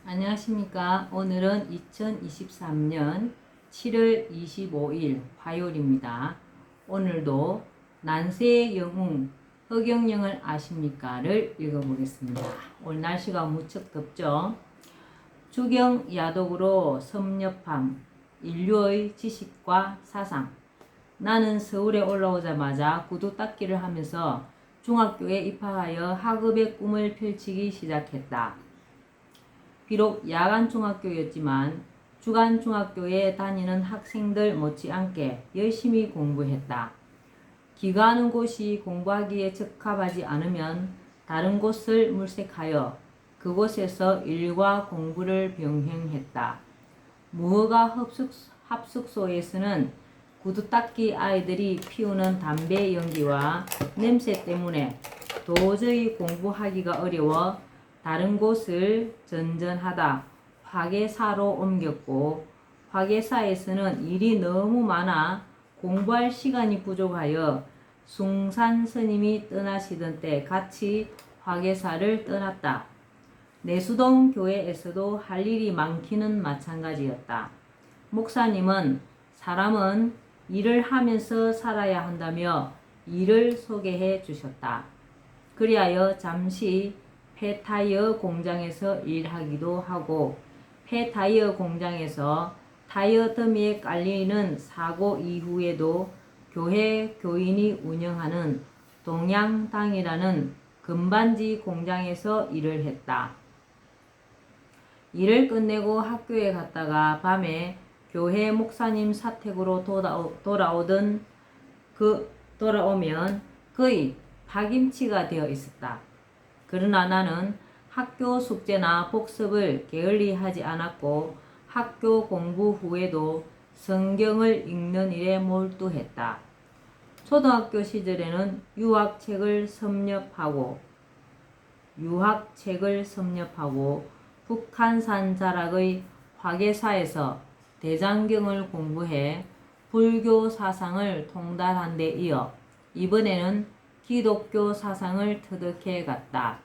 안녕하십니까. 오늘은 2023년 7월 25일 화요일입니다. 오늘도 난세의 영웅 허경영을 아십니까?를 읽어보겠습니다. 오늘 날씨가 무척 덥죠. 주경 야독으로 섭렵함, 인류의 지식과 사상. 나는 서울에 올라오자마자 구두 닦기를 하면서 중학교에 입학하여 학업의 꿈을 펼치기 시작했다. 비록 야간 중학교였지만 주간 중학교에 다니는 학생들 못지않게 열심히 공부했다. 기가하는 곳이 공부하기에 적합하지 않으면 다른 곳을 물색하여 그곳에서 일과 공부를 병행했다. 무허가 합숙소에서는 구두 닦기 아이들이 피우는 담배 연기와 냄새 때문에 도저히 공부하기가 어려워 다른 곳을 전전하다 화계사로 옮겼고, 화계사에서는 일이 너무 많아 공부할 시간이 부족하여 숭산 스님이 떠나시던 때 같이 화계사를 떠났다. 내수동 교회에서도 할 일이 많기는 마찬가지였다. 목사님은 사람은 일을 하면서 살아야 한다며 일을 소개해 주셨다. 그리하여 잠시 폐타이어 공장에서 일하기도 하고, 폐타이어 공장에서 타이어 더미에 깔리는 사고 이후에도 교회 교인이 운영하는 동양당이라는 금반지 공장에서 일을 했다. 일을 끝내고 학교에 갔다가 밤에 교회 목사님 사택으로 돌아오면 거의 파김치가 되어 있었다. 그러나 나는 학교 숙제나 복습을 게을리 하지 않았고 학교 공부 후에도 성경을 읽는 일에 몰두했다. 초등학교 시절에는 유학책을 섭렵하고 북한산 자락의 화계사에서 대장경을 공부해 불교 사상을 통달한 데 이어 이번에는 기독교 사상을 터득해 갔다.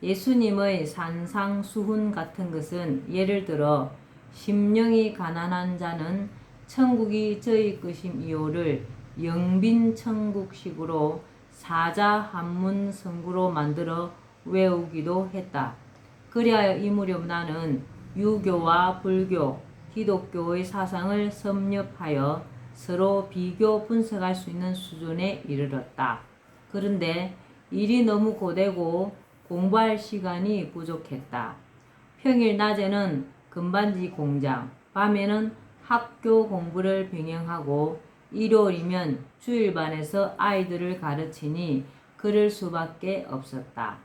예수님의 산상수훈 같은 것은 예를 들어 심령이 가난한 자는 천국이 저희 것임이오를 영빈천국식으로 사자한문성구로 만들어 외우기도 했다. 그리하여 이 무렵 나는 유교와 불교, 기독교의 사상을 섭렵하여 서로 비교 분석할 수 있는 수준에 이르렀다. 그런데 일이 너무 고되고 공부할 시간이 부족했다. 평일 낮에는 금반지 공장, 밤에는 학교 공부를 병행하고 일요일이면 주일반에서 아이들을 가르치니 그럴 수밖에 없었다.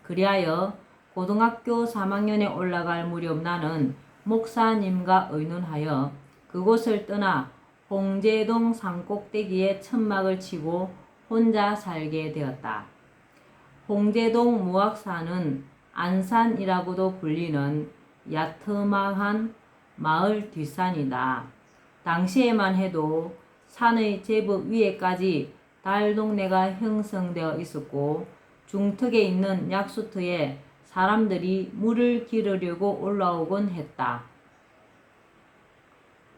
그리하여 고등학교 3학년에 올라갈 무렵 나는 목사님과 의논하여 그곳을 떠나 홍제동 산꼭대기에 천막을 치고 혼자 살게 되었다. 홍제동 무학산은 안산이라고도 불리는 야트막한 마을 뒷산이다. 당시에만 해도 산의 제법 위에까지 달동네가 형성되어 있었고 중턱에 있는 약수터에 사람들이 물을 기르려고 올라오곤 했다.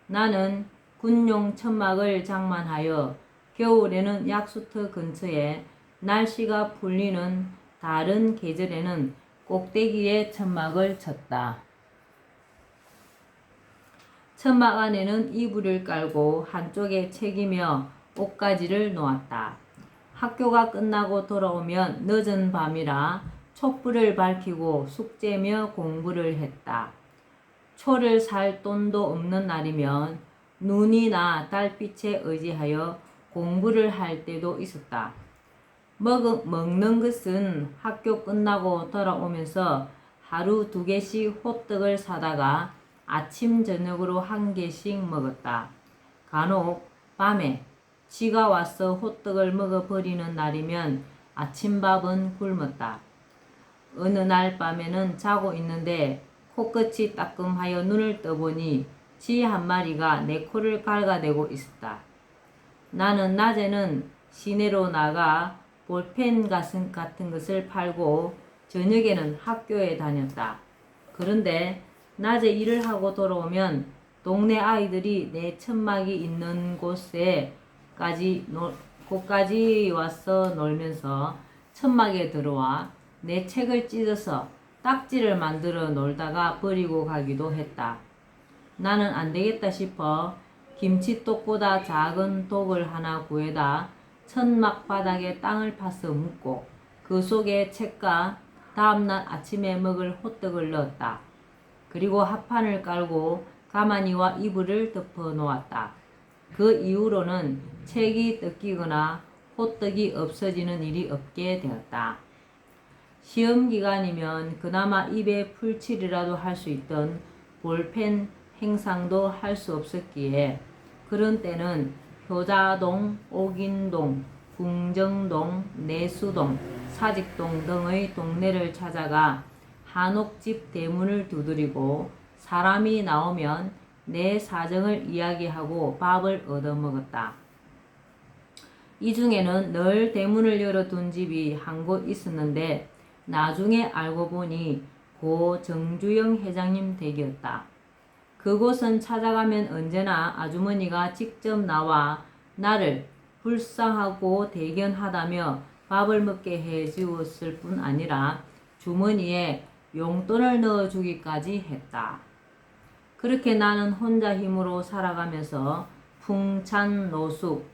나는 군용 천막을 장만하여 겨울에는 약수터 근처에 날씨가 풀리는 다른 계절에는 꼭대기에 천막을 쳤다. 천막 안에는 이불을 깔고 한쪽에 책이며 옷가지를 놓았다. 학교가 끝나고 돌아오면 늦은 밤이라 촛불을 밝히고 숙제며 공부를 했다. 초를 살 돈도 없는 날이면 눈이나 달빛에 의지하여 공부를 할 때도 있었다. 먹는 것은 학교 끝나고 돌아오면서 하루 2개씩 호떡을 사다가 아침 저녁으로 1개씩 먹었다. 간혹 밤에 지가 와서 호떡을 먹어버리는 날이면 아침밥은 굶었다. 어느 날 밤에는 자고 있는데 코끝이 따끔하여 눈을 떠보니 쥐 한 마리가 내 코를 갉아대고 있었다. 나는 낮에는 시내로 나가 볼펜 같은 것을 팔고 저녁에는 학교에 다녔다. 그런데 낮에 일을 하고 돌아오면 동네 아이들이 내 천막이 있는 곳까지 와서 놀면서 천막에 들어와 내 책을 찢어서 딱지를 만들어 놀다가 버리고 가기도 했다. 나는 안 되겠다 싶어 김치독보다 작은 독을 하나 구해다 천막 바닥에 땅을 파서 묻고 그 속에 책과 다음날 아침에 먹을 호떡을 넣었다. 그리고 합판을 깔고 가마니와 이불을 덮어 놓았다. 그 이후로는 책이 뜯기거나 호떡이 없어지는 일이 없게 되었다. 시험 기간이면 그나마 입에 풀칠이라도 할 수 있던 볼펜 행상도 할 수 없었기에 그런 때는 효자동, 옥인동, 궁정동, 내수동, 사직동 등의 동네를 찾아가 한옥집 대문을 두드리고 사람이 나오면 내 사정을 이야기하고 밥을 얻어먹었다. 이 중에는 늘 대문을 열어둔 집이 한 곳 있었는데 나중에 알고 보니 고 정주영 회장님 댁이었다. 그곳은 찾아가면 언제나 아주머니가 직접 나와 나를 불쌍하고 대견하다며 밥을 먹게 해주었을 뿐 아니라 주머니에 용돈을 넣어주기까지 했다. 그렇게 나는 혼자 힘으로 살아가면서 풍찬노숙,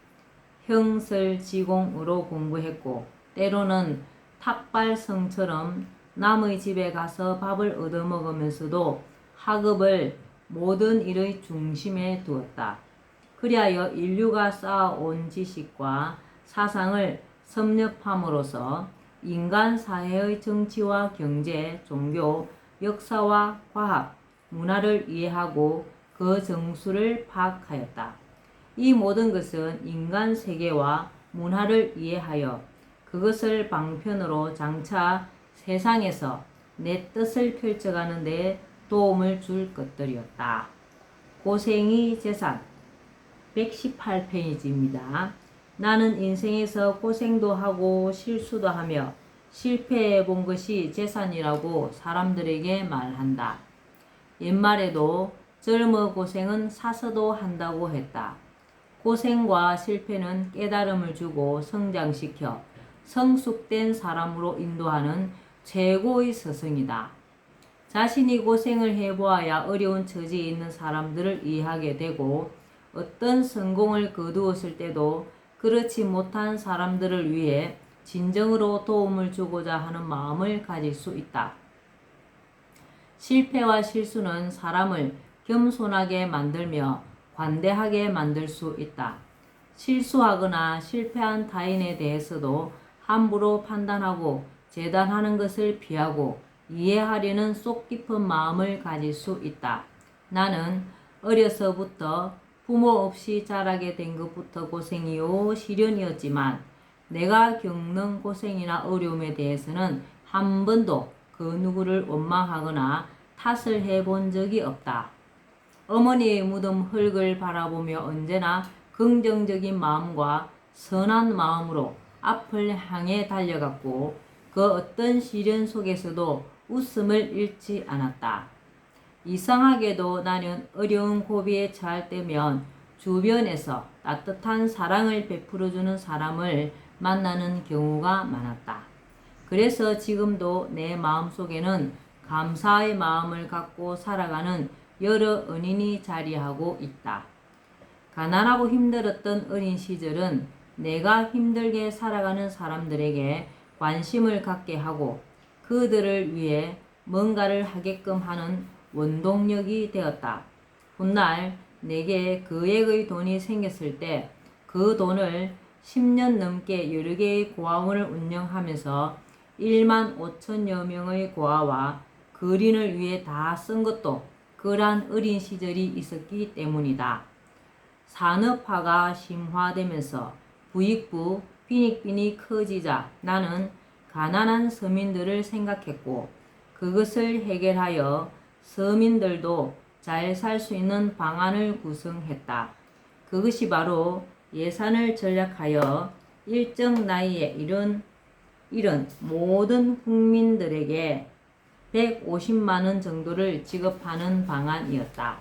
형설지공으로 공부했고 때로는 탁발성처럼 남의 집에 가서 밥을 얻어먹으면서도 학업을 모든 일의 중심에 두었다. 그리하여 인류가 쌓아온 지식과 사상을 섭렵함으로써 인간 사회의 정치와 경제, 종교, 역사와 과학, 문화를 이해하고 그 정수를 파악하였다. 이 모든 것은 인간 세계와 문화를 이해하여 그것을 방편으로 장차 세상에서 내 뜻을 펼쳐가는 데 도움을 줄 것들이었다. 고생이 재산 118페이지입니다. 나는 인생에서 고생도 하고 실수도 하며 실패해 본 것이 재산이라고 사람들에게 말한다. 옛말에도 젊어 고생은 사서도 한다고 했다. 고생과 실패는 깨달음을 주고 성장시켜 성숙된 사람으로 인도하는 최고의 스승이다. 자신이 고생을 해보아야 어려운 처지에 있는 사람들을 이해하게 되고 어떤 성공을 거두었을 때도 그렇지 못한 사람들을 위해 진정으로 도움을 주고자 하는 마음을 가질 수 있다. 실패와 실수는 사람을 겸손하게 만들며 관대하게 만들 수 있다. 실수하거나 실패한 타인에 대해서도 함부로 판단하고 재단하는 것을 피하고 이해하려는 속 깊은 마음을 가질 수 있다. 나는 어려서부터 부모 없이 자라게 된 것부터 고생이요 시련이었지만 내가 겪는 고생이나 어려움에 대해서는 한 번도 그 누구를 원망하거나 탓을 해본 적이 없다. 어머니의 무덤 흙을 바라보며 언제나 긍정적인 마음과 선한 마음으로 앞을 향해 달려갔고 그 어떤 시련 속에서도 웃음을 잃지 않았다. 이상하게도 나는 어려운 고비에 처할 때면 주변에서 따뜻한 사랑을 베풀어주는 사람을 만나는 경우가 많았다. 그래서 지금도 내 마음속에는 감사의 마음을 갖고 살아가는 여러 은인이 자리하고 있다. 가난하고 힘들었던 어린 시절은 내가 힘들게 살아가는 사람들에게 관심을 갖게 하고 그들을 위해 뭔가를 하게끔 하는 원동력이 되었다. 훗날 내게 그액의 돈이 생겼을 때 그 돈을 10년 넘게 여러 개의 고아원을 운영하면서 1만 5천여 명의 고아와 거린을 위해 다 쓴 것도 그러한 어린 시절이 있었기 때문이다. 산업화가 심화되면서 부익부 빈익빈이 커지자 나는 가난한 서민들을 생각했고 그것을 해결하여 서민들도 잘 살 수 있는 방안을 구성했다. 그것이 바로 예산을 절약하여 일정 나이에 이른 모든 국민들에게 150만 원 정도를 지급하는 방안이었다.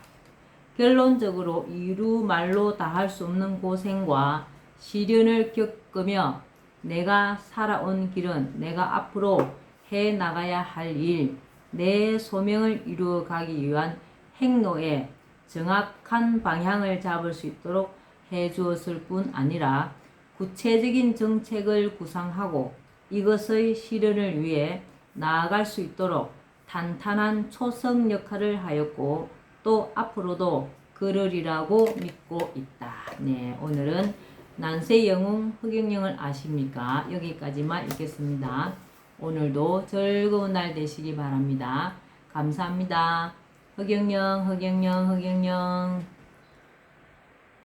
결론적으로 이루 말로 다 할 수 없는 고생과 시련을 겪으며 내가 살아온 길은 내가 앞으로 해 나가야 할 일, 내 소명을 이루어 가기 위한 행로에 정확한 방향을 잡을 수 있도록 해 주었을 뿐 아니라 구체적인 정책을 구상하고 이것의 실현을 위해 나아갈 수 있도록 탄탄한 초석 역할을 하였고 또 앞으로도 그러리라고 믿고 있다. 네, 오늘은 난세 영웅 허경영을 아십니까? 여기까지만 읽겠습니다. 오늘도 즐거운 날 되시기 바랍니다. 감사합니다. 허경영, 허경영, 허경영.